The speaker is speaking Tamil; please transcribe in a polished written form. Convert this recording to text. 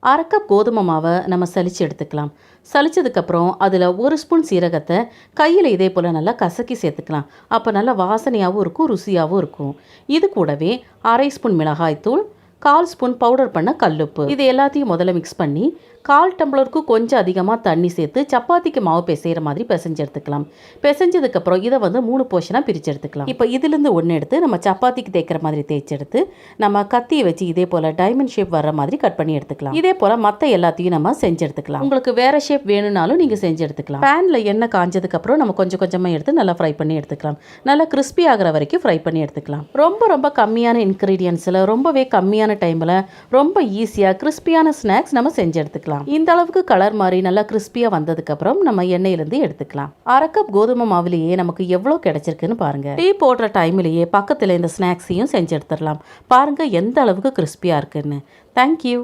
1/2 கப் கோதுமை மாவை நம்ம சலிச்சு எடுத்துக்கலாம். சலிச்சதுக்கப்புறம் அதில் 1 ஸ்பூன் சீரகத்தை கையில் இதே போல் நல்லா கசக்கி சேர்த்துக்கலாம். அப்போ நல்லா வாசனையாகவும் இருக்கும், ருசியாகவும் இருக்கும். இது கூடவே 1/2 ஸ்பூன் மிளகாய்த்தூள், 1/4 ஸ்பூன் பவுடர் பண்ண கல்லுப்பு, இது எல்லாத்தையும் முதல்ல மிக்ஸ் பண்ணி 1/4 டம்ளருக்கு கொஞ்சம் அதிகமாக தண்ணி சேர்த்து சப்பாத்திக்கு மாவு பிசைகிற மாதிரி பிசைஞ்சு எடுத்துக்கலாம். பிசைஞ்சதுக்கப்புறம் இதை 3 போர்ஷனாக பிரித்து எடுத்துக்கலாம். இப்போ இதிலேருந்து ஒன்று எடுத்து நம்ம சப்பாத்திக்கு தேய்க்கிற மாதிரி தேய்ச்சி எடுத்து நம்ம கத்தியை வச்சு இதே போல் டைமண்ட் ஷேப் வர்ற மாதிரி கட் பண்ணி எடுத்துக்கலாம். இதே போல் மற்ற எல்லாத்தையும் நம்ம செஞ்சு எடுத்துக்கலாம். உங்களுக்கு வேறு ஷேப் வேணும்னாலும் நீங்கள் செஞ்சு எடுத்துக்கலாம். பேனில் எண்ணெய் காஞ்சதுக்கப்புறம் நம்ம கொஞ்சம் கொஞ்சமாக எடுத்து நல்லா ஃப்ரை பண்ணி எடுத்துக்கலாம். நல்லா கிறிஸ்பி ஆகிற வரைக்கும் ஃப்ரை பண்ணி எடுத்துக்கலாம். ரொம்ப கம்மியான இன்க்ரீடியன்ஸில் ரொம்பவே கம்மியான டைமில் ரொம்ப ஈஸியாக கிறிஸ்பியான ஸ்நாக்ஸ் நம்ம செஞ்சு எடுத்துக்கலாம். இந்த அளவுக்கு கலர் மாதிரி நல்லா கிறிஸ்பியா வந்ததுக்கு அப்புறம் நம்ம எண்ணெயிலிருந்து எடுத்துக்கலாம். 1/2 கப் கோதுமை மாவுலயே நமக்கு எவ்வளவு கிடைச்சிருக்குன்னு பாருங்க. டீ போடுற டைம்லயே பக்கத்துல இந்த ஸ்நாக்ஸையும் செஞ்சு எடுத்துடலாம். பாருங்க எந்த அளவுக்கு கிறிஸ்பியா இருக்குன்னு. தேங்க்யூ.